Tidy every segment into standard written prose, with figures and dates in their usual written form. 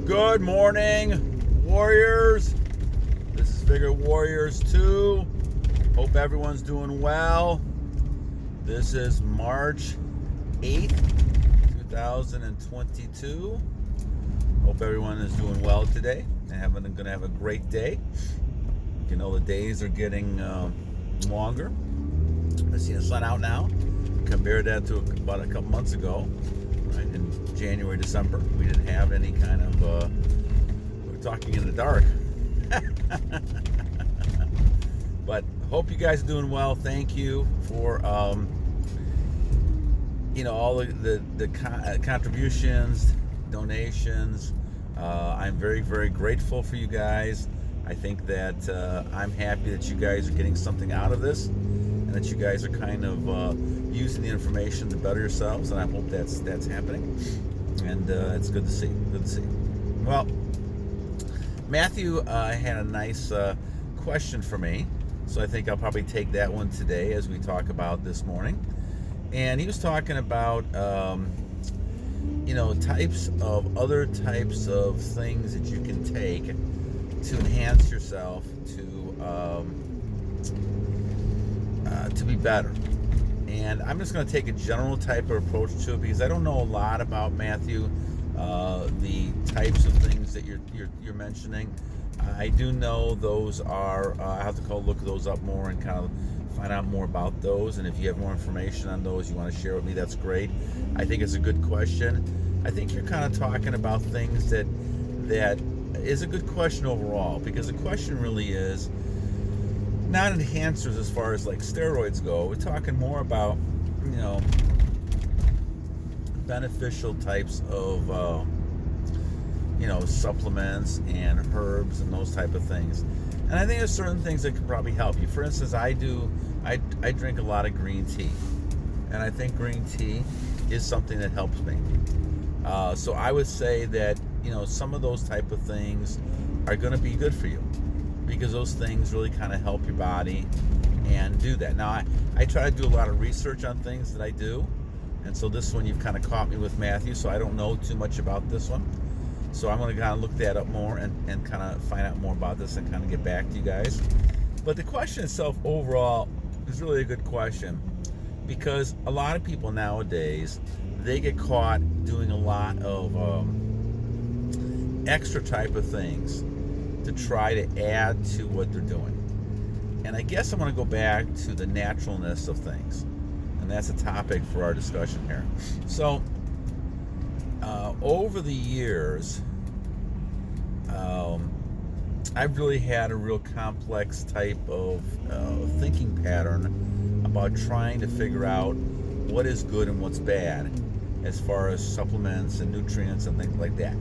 Good morning, Warriors. This is Vigor Warriors 2. Hope everyone's doing well. This is March 8th, 2022. Hope everyone is doing well today and going to have a great day. You know, the days are getting longer. I see the sun out now. Compare that to about a couple months ago. Right, in January, December, we didn't have any kind of, we were talking in the dark. But hope you guys are doing well. Thank you for, all the contributions, donations. I'm very, very grateful for you guys. I think that I'm happy that you guys are getting something out of this, and that you guys are kind of using the information to better yourselves, and I hope that's happening. And it's good to see. Good to see. Well, Matthew had a nice question for me, so I think I'll probably take that one today as we talk about this morning. And he was talking about other types of things that you can take to enhance yourself to be better. And I'm just going to take a general type of approach to it because I don't know a lot about, Matthew, the types of things that you're mentioning. I do know those are, I have to look those up more and kind of find out more about those. And if you have more information on those you want to share with me, that's great. I think it's a good question. I think you're kind of talking about things that is a good question overall, because the question really is not enhancers as far as like steroids go. We're talking more about, beneficial types of, supplements and herbs and those type of things. And I think there's certain things that could probably help you. For instance, I drink a lot of green tea, and I think green tea is something that helps me. So I would say that, some of those type of things are going to be good for you, because those things really kind of help your body and do that. Now, I try to do a lot of research on things that I do, and so this one you've kind of caught me with, Matthew, so I don't know too much about this one. So I'm going to kind of look that up more and kind of find out more about this and kind of get back to you guys. But the question itself overall is really a good question, because a lot of people nowadays, they get caught doing a lot of extra type of things to try to add to what they're doing. And I guess I'm going to go back to the naturalness of things, and that's a topic for our discussion here. So over the years, I've really had a real complex type of thinking pattern about trying to figure out what is good and what's bad as far as supplements and nutrients and things like that.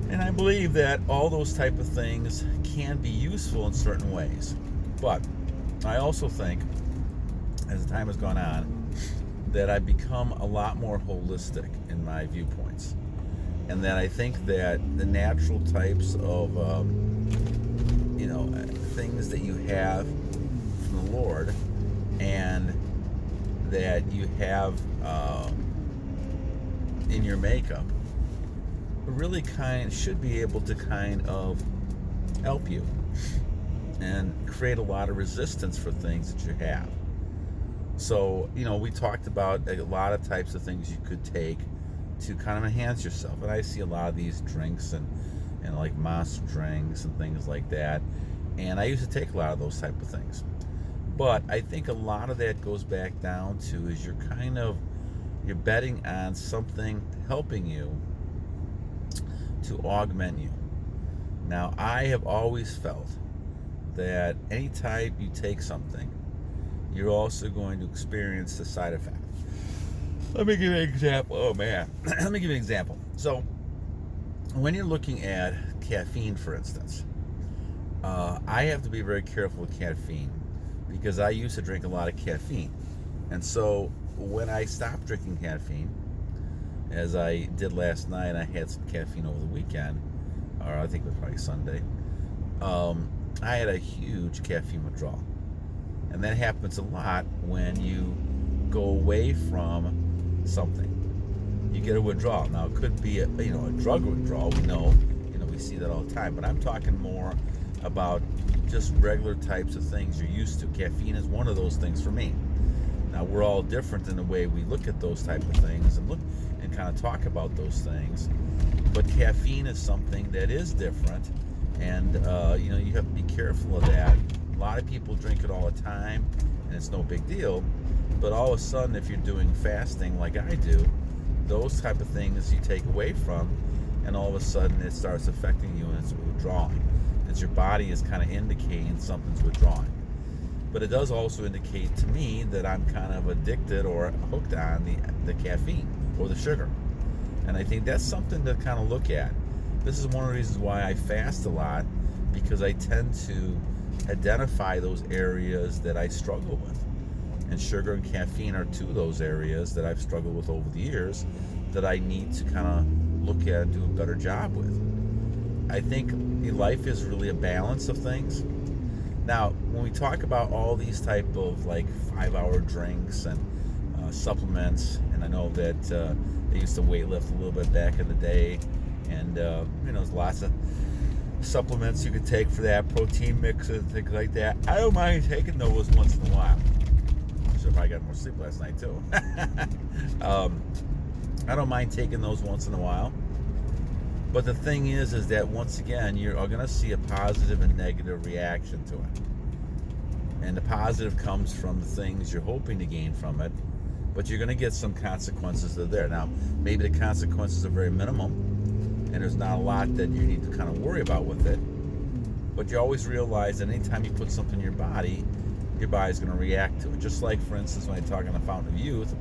And I believe that all those type of things can be useful in certain ways. But I also think, as the time has gone on, that I've become a lot more holistic in my viewpoints. And that I think that the natural types of, things that you have from the Lord, and that you have in your makeup, really should be able to kind of help you and create a lot of resistance for things that you have. So, we talked about a lot of types of things you could take to kind of enhance yourself. And I see a lot of these drinks and like monster drinks and things like that. And I used to take a lot of those type of things. But I think a lot of that goes back down to is you're betting on something helping you to augment you. Now, I have always felt that anytime you take something, you're also going to experience the side effect. Let me give you an example. Oh, man. Let me give you an example. So, when you're looking at caffeine, for instance, I have to be very careful with caffeine, because I used to drink a lot of caffeine. And so, when I stopped drinking caffeine, as I did last night, I had some caffeine over the weekend, or I think it was probably Sunday, I had a huge caffeine withdrawal. And that happens a lot when you go away from something. You get a withdrawal. Now, it could be a drug withdrawal. We know we see that all the time. But I'm talking more about just regular types of things you're used to. Caffeine is one of those things for me. Now, we're all different in the way we look at those type of things and look and kind of talk about those things. But caffeine is something that is different, and you have to be careful of that. A lot of people drink it all the time, and it's no big deal. But all of a sudden, if you're doing fasting like I do, those type of things you take away from, and all of a sudden it starts affecting you, and it's withdrawing. It's your body is kind of indicating something's withdrawing. But it does also indicate to me that I'm kind of addicted or hooked on the caffeine or the sugar. And I think that's something to kind of look at. This is one of the reasons why I fast a lot, because I tend to identify those areas that I struggle with. And sugar and caffeine are two of those areas that I've struggled with over the years that I need to kind of look at and do a better job with. I think life is really a balance of things. Now, when we talk about all these type of like 5-hour drinks and supplements, and I know that they used to weightlift a little bit back in the day, and there's lots of supplements you can take for that, protein mixes and things like that. I don't mind taking those once in a while. Should have probably got more sleep last night too. I don't mind taking those once in a while. But the thing is that once again, you're going to see a positive and negative reaction to it. And the positive comes from the things you're hoping to gain from it, but you're going to get some consequences that are there. Now, maybe the consequences are very minimum, and there's not a lot that you need to kind of worry about with it. But you always realize that anytime you put something in your body's going to react to it. Just like, for instance, when I talk on the Fountain of Youth,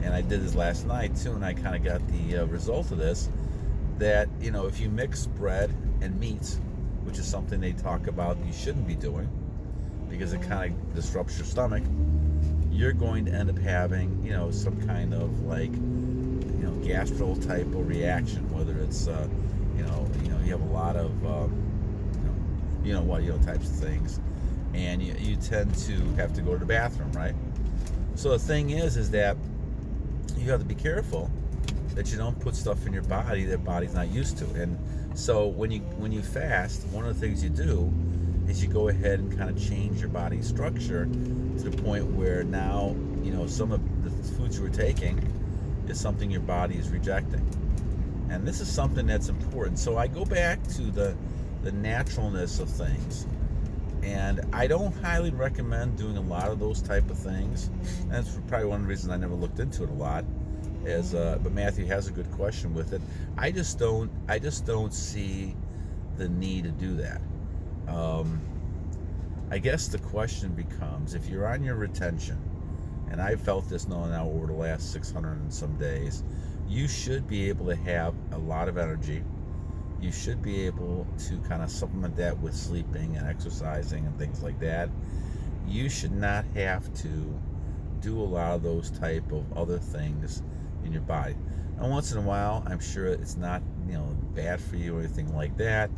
and I did this last night too, and I kind of got the result of this, that if you mix bread and meat, which is something they talk about you shouldn't be doing because it kind of disrupts your stomach, you're going to end up having some kind of like gastro type of reaction, whether it's you have a lot of types of things, and you tend to have to go to the bathroom, right? So the thing is that you have to be careful that you don't put stuff in your body that body's not used to. And so when you fast, one of the things you do is you go ahead and kind of change your body's structure to the point where now some of the foods you were taking is something your body is rejecting. And this is something that's important. So I go back to the naturalness of things, and I don't highly recommend doing a lot of those type of things. And that's probably one of the reasons I never looked into it a lot. But Matthew has a good question with it. I just don't see the need to do that. I guess the question becomes, if you're on your retention, and I felt this now over the last 600 and some days, you should be able to have a lot of energy. You should be able to kind of supplement that with sleeping and exercising and things like that. You should not have to do a lot of those type of other things in your body. And once in a while, I'm sure it's not bad for you or anything like that.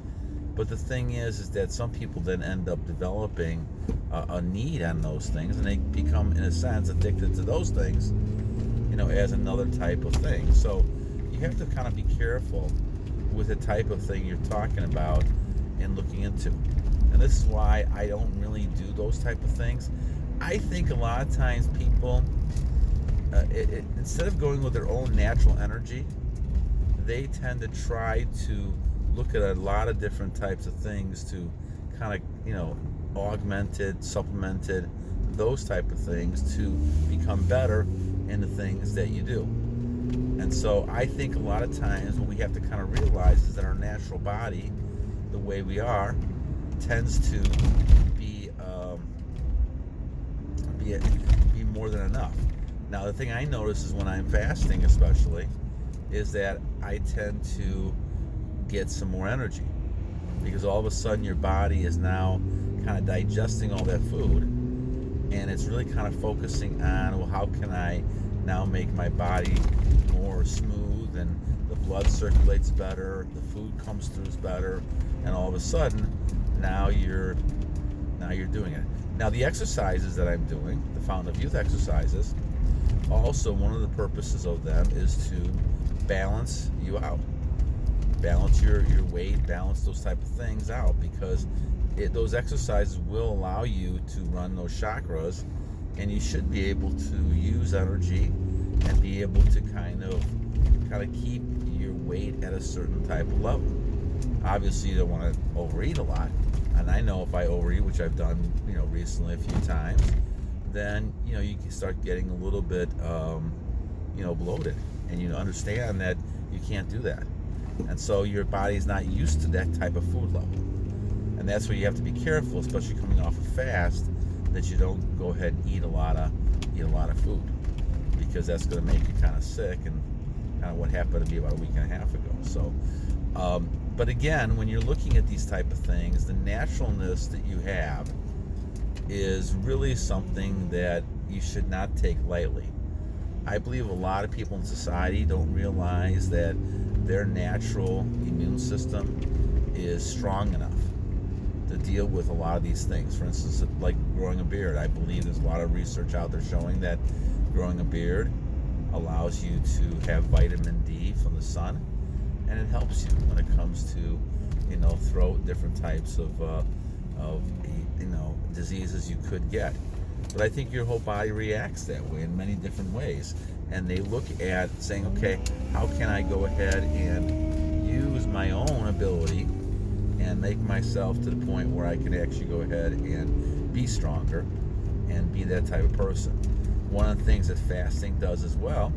But the thing is that some people then end up developing a need on those things, and they become, in a sense, addicted to those things, as another type of thing. So you have to kind of be careful with the type of thing you're talking about and looking into. And this is why I don't really do those type of things. I think a lot of times people, instead of going with their own natural energy, they tend to try to look at a lot of different types of things to kind of, augmented, supplemented, those type of things to become better in the things that you do. And so I think a lot of times what we have to kind of realize is that our natural body, the way we are, tends to be more than enough. Now, the thing I notice is when I'm fasting especially, is that I tend to get some more energy, because all of a sudden your body is now kind of digesting all that food, and it's really kind of focusing on, well, how can I now make my body more smooth, and the blood circulates better, the food comes through better, and all of a sudden now you're doing it. Now, the exercises that I'm doing, the Fountain of Youth exercises, also one of the purposes of them is to balance you out. balance your weight, balance those type of things out, because those exercises will allow you to run those chakras, and you should be able to use energy and be able to kind of keep your weight at a certain type of level. Obviously, you don't want to overeat a lot, and I know if I overeat, which I've done, recently a few times, then you can start getting a little bit, bloated, and you understand that you can't do that, and so your body's not used to that type of food level, and that's where you have to be careful, especially coming off a fast, that you don't go ahead and eat a lot of food, because that's going to make you kind of sick, and kind of what happened to me about a week and a half ago. So, but again, when you're looking at these type of things, the naturalness that you have is really something that you should not take lightly. I believe a lot of people in society don't realize that their natural immune system is strong enough to deal with a lot of these things. For instance, like growing a beard. I believe there's a lot of research out there showing that growing a beard allows you to have vitamin D from the sun, and it helps you when it comes to, throat, different types of diseases you could get. But I think your whole body reacts that way in many different ways, and they look at saying, okay, how can I go ahead and use my own ability and make myself to the point where I can actually go ahead and be stronger and be that type of person. One of the things that fasting does as well,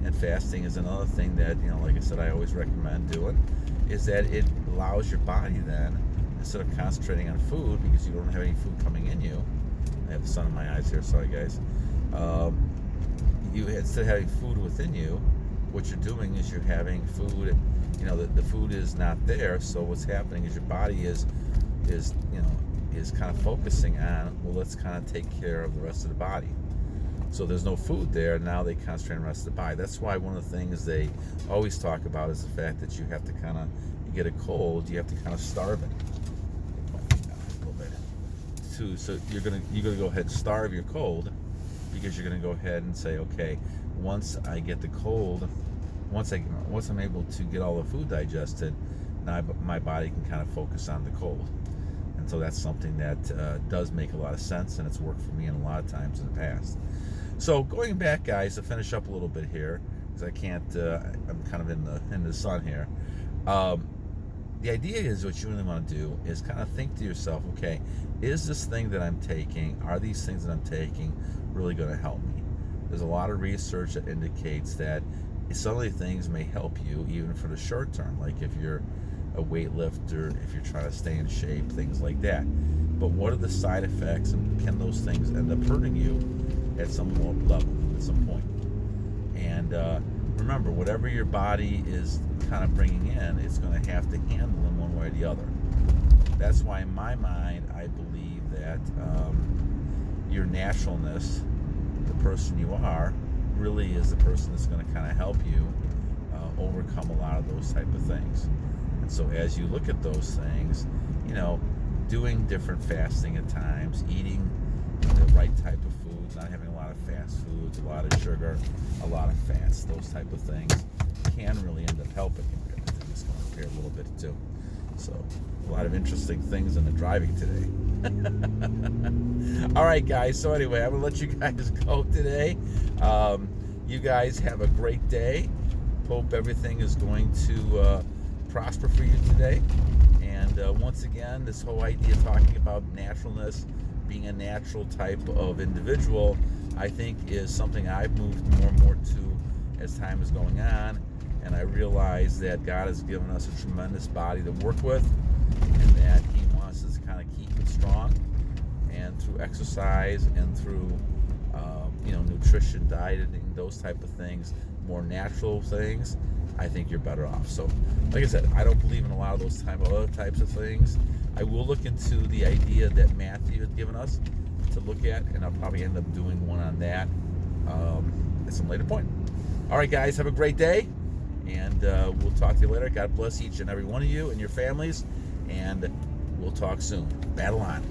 and fasting is another thing that, like I said, I always recommend doing, is that it allows your body then, instead of concentrating on food, because you don't have any food coming in you. I have the sun in my eyes here, sorry guys. You, instead of having food within you, what you're doing is you're having food, the food is not there, so what's happening is your body is kind of focusing on, well, let's kind of take care of the rest of the body. So there's no food there, now they concentrate on the rest of the body. That's why one of the things they always talk about is the fact that you have to you get a cold, you have to kind of starve it. A little bit. So you're gonna go ahead and starve your cold, because you're gonna go ahead and say, okay, once I get the cold, once I'm able to get all the food digested, now my body can kind of focus on the cold. And so that's something that does make a lot of sense, and it's worked for me in a lot of times in the past. So going back, guys, to finish up a little bit here, because I can't, I'm kind of in the sun here. The idea is, what you really want to do is kind of think to yourself, okay, is this thing that I'm taking, are these things that I'm taking really going to help me? There's a lot of research that indicates that some of these things may help you even for the short term, like if you're a weightlifter, if you're trying to stay in shape, things like that. But what are the side effects, and can those things end up hurting you at some level, at some point? And remember, whatever your body is kind of bringing in, it's going to have to handle in one way or the other. That's why, in my mind, I believe that your naturalness, the person you are, really is the person that's going to kind of help you overcome a lot of those type of things. And so as you look at those things, doing different fasting at times, eating the right type of foods, not having a lot of fast foods, a lot of sugar, a lot of fats, those type of things can really end up helping you. I'm just going to compare a little bit too. So a lot of interesting things in the driving today. All right, guys. So anyway, I'm going to let you guys go today. You guys have a great day. Hope everything is going to prosper for you today. And once again, this whole idea talking about naturalness, being a natural type of individual, I think is something I've moved more and more to as time is going on. And I realize that God has given us a tremendous body to work with, and that He wants us to kind of keep it strong. And through exercise and through nutrition, dieting, those type of things, more natural things, I think you're better off. So, like I said, I don't believe in a lot of those other types of things. I will look into the idea that Matthew has given us to look at, and I'll probably end up doing one on that at some later point. All right, guys, have a great day, and we'll talk to you later. God bless each and every one of you and your families, and we'll talk soon. Battle on.